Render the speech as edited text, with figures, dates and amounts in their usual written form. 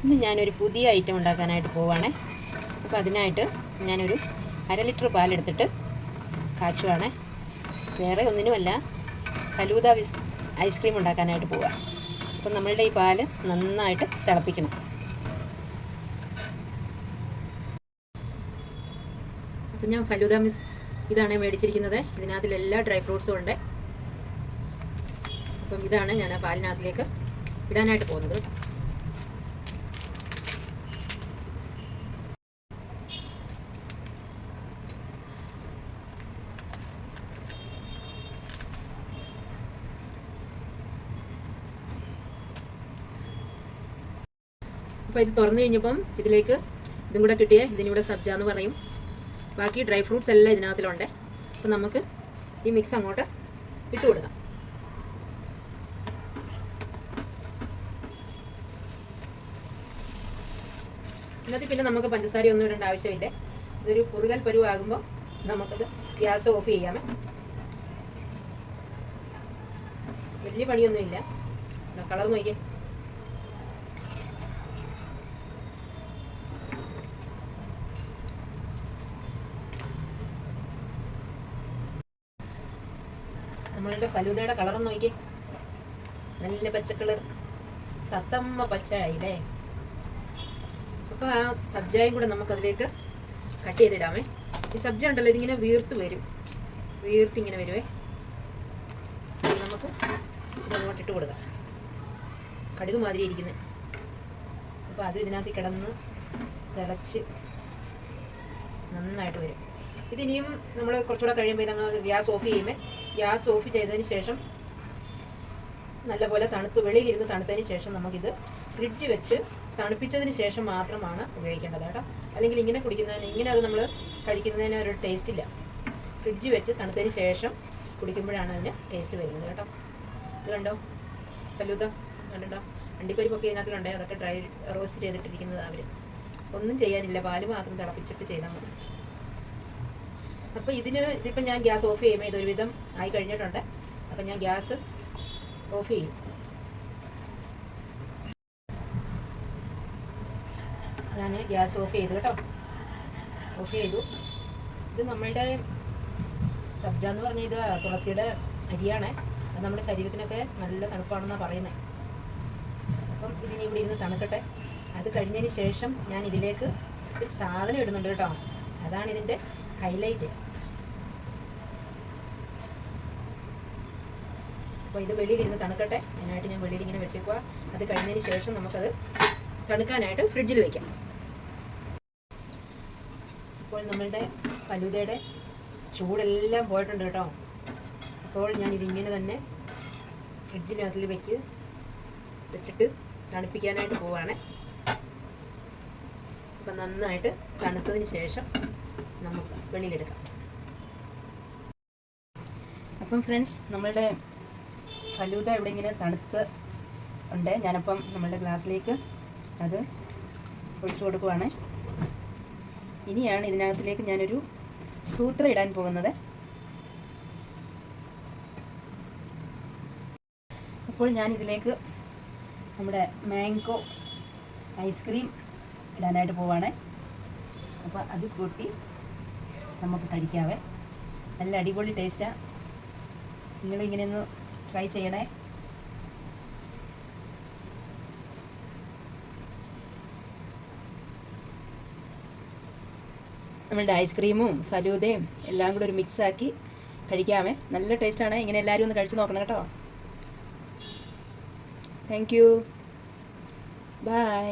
ഇന്ന് ഞാനൊരു പുതിയ ഐറ്റം ഉണ്ടാക്കാനായിട്ട് പോവുകയാണേ. അപ്പോൾ അതിനായിട്ട് ഞാനൊരു 1/2 ലിറ്റർ പാലെടുത്തിട്ട് കാച്ചുവാണേ. വേറെ ഒന്നിനുമല്ല, ഫലൂദ ഐസ്ക്രീം ഉണ്ടാക്കാനായിട്ട് പോവുക. അപ്പം നമ്മളുടെ ഈ പാല് നന്നായിട്ട് തിളപ്പിക്കണം. അപ്പം ഞാൻ ഫലൂദ ഇതാണ് മേടിച്ചിരിക്കുന്നത്. ഇതിനകത്തിൽ എല്ലാ ഡ്രൈ ഫ്രൂട്ട്സും ഉണ്ട്. അപ്പം ഇതാണ് ഞാൻ ആ പാലിനകത്തിലേക്ക് ഇടാനായിട്ട് പോകുന്നത് കേട്ടോ. അപ്പോൾ ഇത് തുറന്നു കഴിഞ്ഞപ്പം ഇതിലേക്ക് ഇതും കൂടെ കിട്ടിയേ, ഇതിനിവിടെ സബ്ജ എന്ന് പറയും. ബാക്കി ഡ്രൈ ഫ്രൂട്ട്സ് എല്ലാം ഇതിനകത്തിലുണ്ട്. അപ്പം നമുക്ക് ഈ മിക്സ് അങ്ങോട്ട് ഇട്ട് കൊടുക്കാം. ഇതിനകത്ത് പിന്നെ നമുക്ക് പഞ്ചസാരയൊന്നും ഇടേണ്ട ആവശ്യമില്ല. ഇതൊരു കുറുകൽ പരുവാകുമ്പോൾ നമുക്കത് ഗ്യാസ് ഓഫ് ചെയ്യാമേ. വലിയ പണിയൊന്നുമില്ല. കളർ നോക്കിയേ. നമ്മളുടെ ഫലൂദയുടെ കളർ നോക്കിയേ, നല്ല പച്ചക്കളർ, തത്തമ്മ പച്ച ആയില്ലേ. അപ്പോൾ ആ സബ്ജയും കൂടെ നമുക്കതിലേക്ക് കട്ട് ചെയ്തിടാമേ. ഈ സബ്ജ ഉണ്ടല്ലോ, ഇതിങ്ങനെ വീർത്തിങ്ങനെ വരുവേ. നമുക്ക് ഇതങ്ങോട്ട് ഇട്ട് കൊടുക്കാം. കടുക് മാതിരി ഇരിക്കുന്നത്. അപ്പോൾ അത് ഇതിനകത്ത് കിടന്ന് തിളച്ച് നന്നായിട്ട് വരും. ഇതിനിയും നമ്മൾ കുറച്ചുകൂടെ കഴിയുമ്പോൾ ഇതങ്ങ് ഗ്യാസ് ഓഫ് ചെയ്യുമേ. ഗ്യാസ് ഓഫ് ചെയ്തതിന് ശേഷം നല്ലപോലെ വെളിയിലിരുന്ന് തണുത്തതിന് ശേഷം നമുക്കിത് ഫ്രിഡ്ജ് വെച്ച് തണുപ്പിച്ചതിന് ശേഷം മാത്രമാണ് ഉപയോഗിക്കേണ്ടത് കേട്ടോ. അല്ലെങ്കിൽ ഇങ്ങനെ അത് നമ്മൾ കഴിക്കുന്നതിന് ഒരു ടേസ്റ്റ് ഇല്ല. ഫ്രിഡ്ജ് വെച്ച് തണുത്തതിന് ശേഷം കുടിക്കുമ്പോഴാണ് അതിന് ടേസ്റ്റ് വരുന്നത് കേട്ടോ. ഇത് കണ്ടോ, ഫലൂദ കണ്ടോ, അണ്ടിപ്പരിപ്പൊക്കെ ഇതിനകത്തിലുണ്ട്. അതൊക്കെ ഡ്രൈ റോസ്റ്റ് ചെയ്തിട്ടിരിക്കുന്നത്. ഒന്നും ചെയ്യാനില്ല, പാല് മാത്രം തിളപ്പിച്ചിട്ട് ചെയ്താൽ മതി. അപ്പോൾ ഇതിപ്പം ഞാൻ ഗ്യാസ് ഓഫ് ചെയ്യുമ്പോൾ ഇതൊരുവിധം ആയി കഴിഞ്ഞിട്ടുണ്ട്. അപ്പം ഞാൻ ഗ്യാസ് ഓഫ് ചെയ്യും. ഞാൻ ഗ്യാസ് ഓഫ് ചെയ്തു കേട്ടോ. ഓഫ് ചെയ്തു. ഇത് നമ്മളുടെ സബ്ജ എന്ന് പറഞ്ഞ ഇത് തുളസിയുടെ അരിയാണ്. അത് നമ്മുടെ ശരീരത്തിനൊക്കെ നല്ല തണുപ്പാണെന്നാണ് പറയുന്നത്. അപ്പം ഇതിനി ഇവിടെ ഇരുന്ന് തണുക്കട്ടെ. അത് കഴിഞ്ഞതിന് ശേഷം ഞാൻ ഇതിലേക്ക് ഒരു സാധനം ഇടുന്നുണ്ട് കേട്ടോ. അതാണ് ഇതിൻ്റെ ഹൈലൈറ്റ്. അപ്പോൾ ഇത് വെളിയിലിരുന്ന് തണുക്കട്ടെ. അതിനായിട്ട് ഞാൻ വെളിയിൽ ഇങ്ങനെ വെച്ചേക്കുക. അത് കഴിഞ്ഞതിന് ശേഷം നമുക്കത് തണുക്കാനായിട്ട് ഫ്രിഡ്ജിൽ വയ്ക്കാം. അപ്പോൾ നമ്മളുടെ ഫലൂദയുടെ ചൂടെല്ലാം പോയിട്ടുണ്ട് കേട്ടോ. അപ്പോൾ ഞാൻ ഇതിങ്ങനെ തന്നെ ഫ്രിഡ്ജിനകത്തിൽ വെച്ചിട്ട് തണുപ്പിക്കാനായിട്ട് പോവുകയാണ്. അപ്പം നന്നായിട്ട് തണുത്തതിന് ശേഷം നമുക്ക് വെളിയിലെടുക്കാം. അപ്പം ഫ്രണ്ട്സ്, നമ്മളുടെ ഫലൂദ ഇവിടെ ഇങ്ങനെ തണുത്ത് ഉണ്ട്. ഞാനപ്പം നമ്മളുടെ ഗ്ലാസ്സിലേക്ക് അത് ഒഴിച്ചു കൊടുക്കുവാണ്. ഇനിയാണ് ഇതിനകത്തിലേക്ക് ഞാനൊരു സൂത്ര ഇടാൻ പോകുന്നത്. അപ്പോൾ ഞാനിതിലേക്ക് നമ്മുടെ മാംഗോ ഐസ്ക്രീം ഇടാനായിട്ട് പോവാണ്. അപ്പോൾ അത് കൂട്ടി നമുക്ക് കഴിക്കാവേ. നല്ല അടിപൊളി ടേസ്റ്റാണ്. നിങ്ങളിങ്ങനെയൊന്ന് ട്രൈ ചെയ്യണേ. നമ്മളുടെ ഐസ്ക്രീമും ഫലൂദയും എല്ലാം കൂടെ ഒരു മിക്സാക്കി കഴിക്കാമേ. നല്ല ടേസ്റ്റാണ്. ഇങ്ങനെ എല്ലാവരും ഒന്ന് കഴിച്ച് നോക്കണം കേട്ടോ. Thank you. ബൈ.